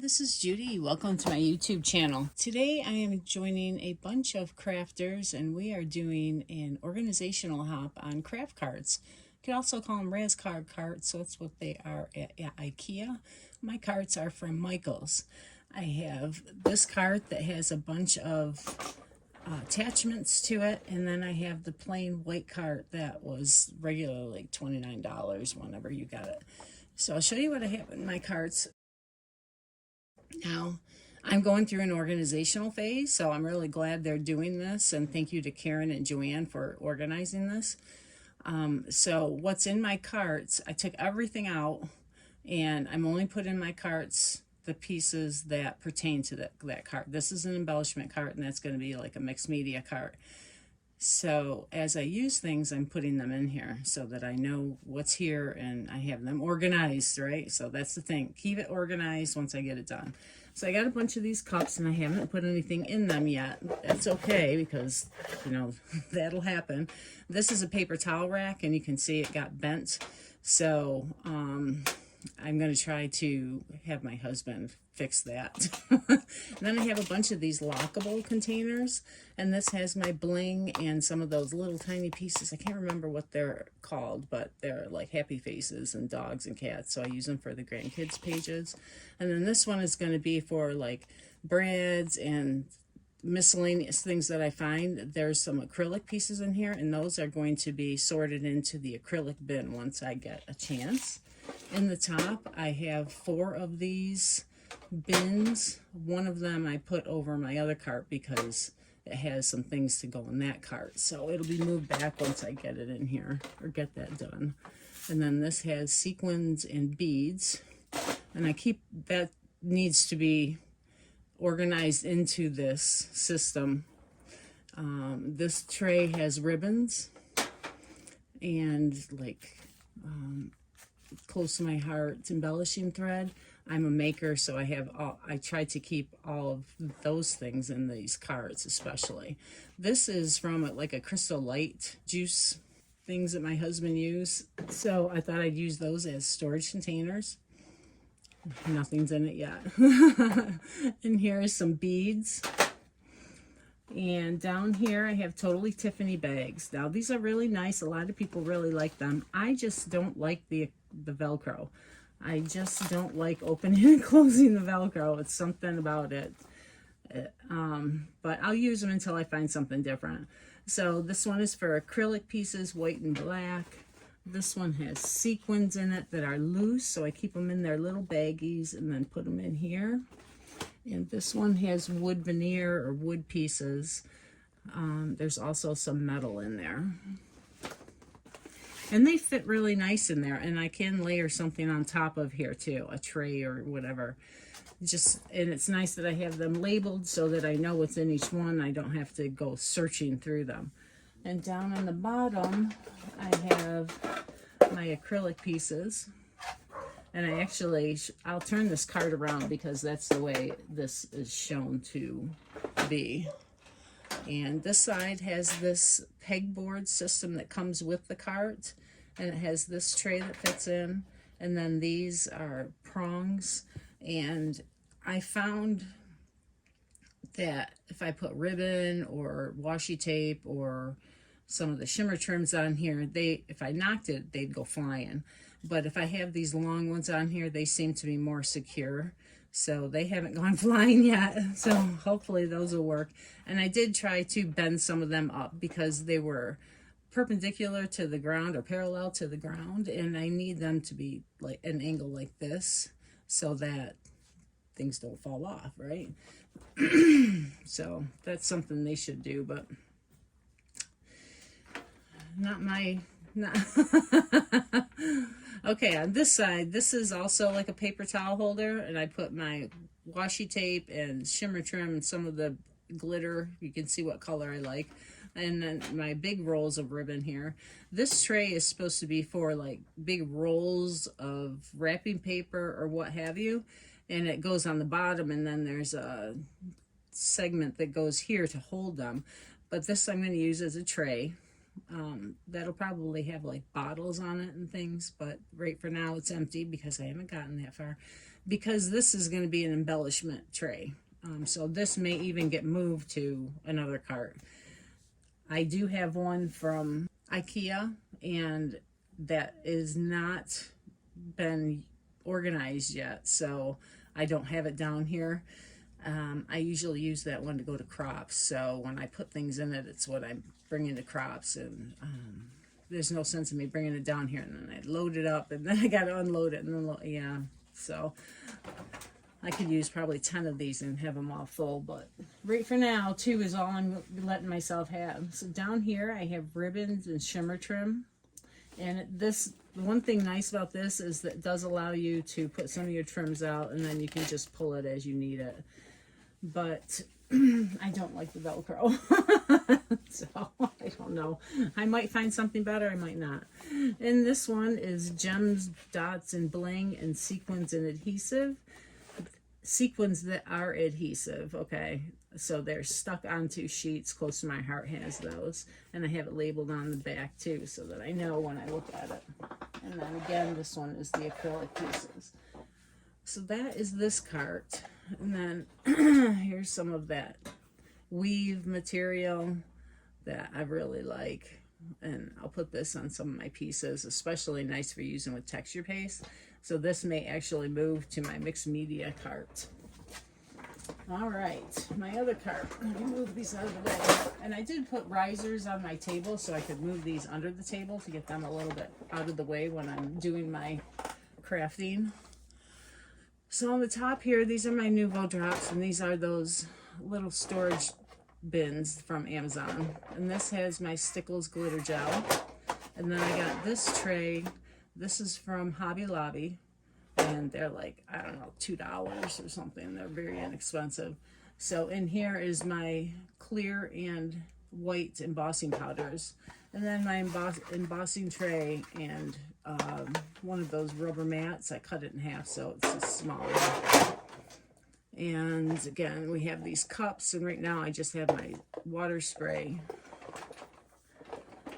This is Judy. Welcome to my YouTube channel. Today I am joining a bunch of crafters and we are doing an organizational hop on craft carts. You could also call them Raskog carts, so that's what they are at IKEA. My carts are from Michael's. I have this cart that has a bunch of attachments to it, and then I have the plain white cart that was regularly like $29 whenever you got it. So I'll show you what I have in my carts. Now, I'm going through an organizational phase, so I'm really glad they're doing this, and thank you to Karen and Joanne for organizing this. So what's in my carts, I took everything out, and I'm only putting in my carts the pieces that pertain to that cart. This is an embellishment cart, and that's going to be like a mixed media cart. So as I use things, I'm putting them in here so that I know what's here and I have them organized, right? So that's the thing. Keep it organized once I get it done. So I got a bunch of these cups and I haven't put anything in them yet. That's okay because, you know, that'll happen. This is a paper towel rack and you can see it got bent. So I'm going to try to have my husband fix that. Then I have a bunch of these lockable containers, and this has my bling and some of those little tiny pieces. I can't remember what they're called, but they're like happy faces and dogs and cats, so I use them for the grandkids pages. And then this one is going to be for like breads and miscellaneous things that I find. There's some acrylic pieces in here, and those are going to be sorted into the acrylic bin once I get a chance. In the top, I have 4 of these bins. One of them I put over my other cart because it has some things to go in that cart. So it'll be moved back once I get it in here or get that done. And then this has sequins and beads. And I keep, that needs to be organized into this system. This tray has ribbons and like close to my heart, it's embellishing thread. I'm a maker, so I try to keep all of those things in these carts especially. This is from like a Crystal Light juice things that my husband used, so I thought I'd use those as storage containers. Nothing's in it yet. And here is some beads. And down here I have Totally Tiffany bags. Now these are really nice. A lot of people really like them. I just don't like the Velcro. I just don't like opening and closing the Velcro. It's something about it. But I'll use them until I find something different. So this one is for acrylic pieces, white and black. This one has sequins in it that are loose, so I keep them in their little baggies and then put them in here. And this one has wood veneer or wood pieces. There's also some metal in there. And they fit really nice in there. And I can layer something on top of here too, a tray or whatever. And it's nice that I have them labeled so that I know what's in each one. I don't have to go searching through them. And down on the bottom, I have my acrylic pieces. And I'll turn this card around because that's the way this is shown to be. And this side has this pegboard system that comes with the cart. And it has this tray that fits in. And then these are prongs. And I found that if I put ribbon or washi tape or some of the shimmer trims on here, if I knocked it, they'd go flying. But if I have these long ones on here, they seem to be more secure. So they haven't gone flying yet. So hopefully those will work. And I did try to bend some of them up because they were perpendicular to the ground or parallel to the ground. And I need them to be like an angle like this so that things don't fall off, right? So that's something they should do, but not. Okay, on this side, this is also like a paper towel holder, and I put my washi tape and shimmer trim and some of the glitter. You can see what color I like. And then my big rolls of ribbon here. This tray is supposed to be for like big rolls of wrapping paper or what have you. And it goes on the bottom, and then there's a segment that goes here to hold them. But this I'm going to use as a tray. That'll probably have like bottles on it and things, but right for now it's empty because I haven't gotten that far. because this is going to be an embellishment tray. So this may even get moved to another cart. I do have one from IKEA, and that is not been organized yet, so I don't have it down here. I usually use that one to go to crops, so when I put things in it, it's what I bring into crops, and there's no sense in me bringing it down here, and then I load it up, and then I got to unload it, and then, yeah, so I could use probably 10 of these and have them all full, but right for now, 2 is all I'm letting myself have. So down here, I have ribbons and shimmer trim, and the one thing nice about this is that it does allow you to put some of your trims out, and then you can just pull it as you need it. But I don't like the Velcro. So I don't know. I might find something better, I might not. And this one is gems, dots, and bling, and sequins and adhesive. Sequins that are adhesive, okay? So they're stuck onto sheets. Close to My Heart has those. And I have it labeled on the back too, so that I know when I look at it. And then again, this one is the acrylic pieces. So that is this cart. And then here's some of that weave material that I really like. And I'll put this on some of my pieces, especially nice for using with texture paste. So this may actually move to my mixed media cart. All right, my other cart. Let me move these out of the way. And I did put risers on my table so I could move these under the table to get them a little bit out of the way when I'm doing my crafting. So on the top here, these are my Nuvo drops, and these are those little storage bins from Amazon. And this has my Stickles glitter gel. And then I got this tray. This is from Hobby Lobby, and they're like, I don't know, $2 or something. They're very inexpensive. So in here is my clear and white embossing powders, and then my embossing tray, and one of those rubber mats. I cut it in half so it's just smaller. And again, we have these cups, and right now I just have my water spray.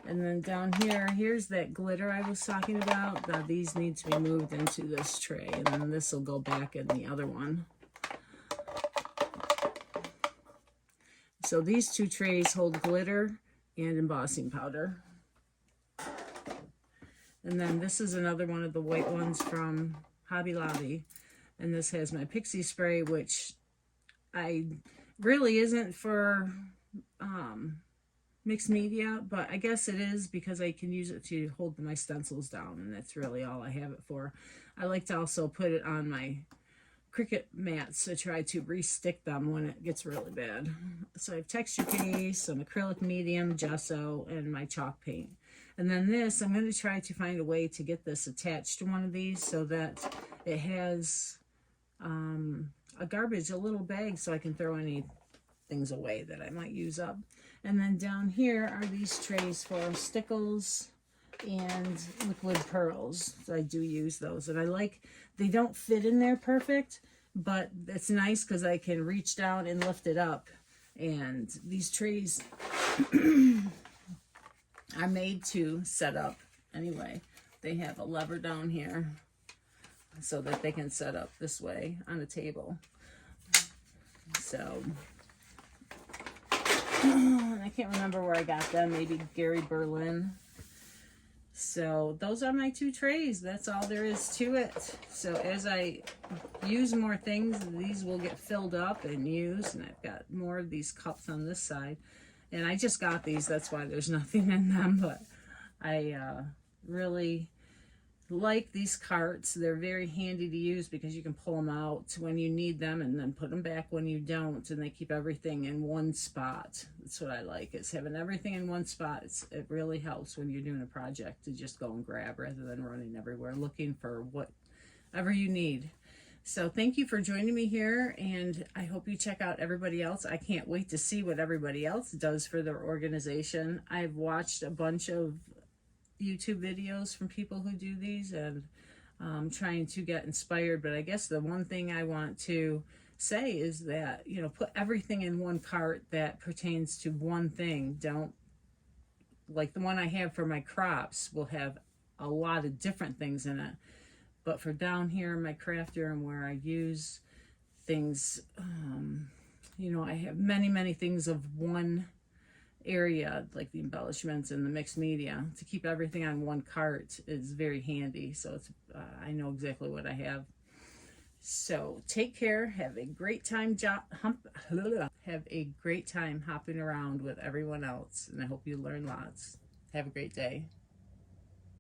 And then down here, here's that glitter I was talking about. Now these need to be moved into this tray, and then this will go back in the other one. So these 2 trays hold glitter and embossing powder. And then this is another one of the white ones from Hobby Lobby. And this has my pixie spray, which I really isn't for mixed media, but I guess it is because I can use it to hold my stencils down, and that's really all I have it for. I like to also put it on my Cricut mats to try to re-stick them when it gets really bad. So I have texture paste, some acrylic medium, gesso, and my chalk paint. And then this, I'm going to try to find a way to get this attached to one of these so that it has a little bag, so I can throw any things away that I might use up. And then down here are these trays for stickles and liquid pearls. So I do use those, and I like, they don't fit in there perfect, but it's nice because I can reach down and lift it up. And these trays are made to set up anyway. They have a lever down here so that they can set up this way on a table. So I can't remember where I got them, maybe Gary Berlin. So those are my 2 trays. That's all there is to it. So as I use more things, these will get filled up and used. And I've got more of these cups on this side. And I just got these, that's why there's nothing in them. But I really like these carts. They're very handy to use because you can pull them out when you need them and then put them back when you don't, and they keep everything in one spot. That's what I like, is having everything in one spot. It really helps when you're doing a project to just go and grab rather than running everywhere looking for whatever you need. So thank you for joining me here, and I hope you check out everybody else. I can't wait to see what everybody else does for their organization. I've watched a bunch of YouTube videos from people who do these, and trying to get inspired. But I guess the one thing I want to say is that, you know, put everything in one cart that pertains to one thing. Don't, like the one I have for my crops will have a lot of different things in it, But for down here in my craft room where I use things, you know, I have many things of one area, like the embellishments and the mixed media. To keep everything on one cart is very handy. So it's I know exactly what I have. So take care. Have a great time have a great time hopping around with everyone else, and I hope you learn lots. Have a great day.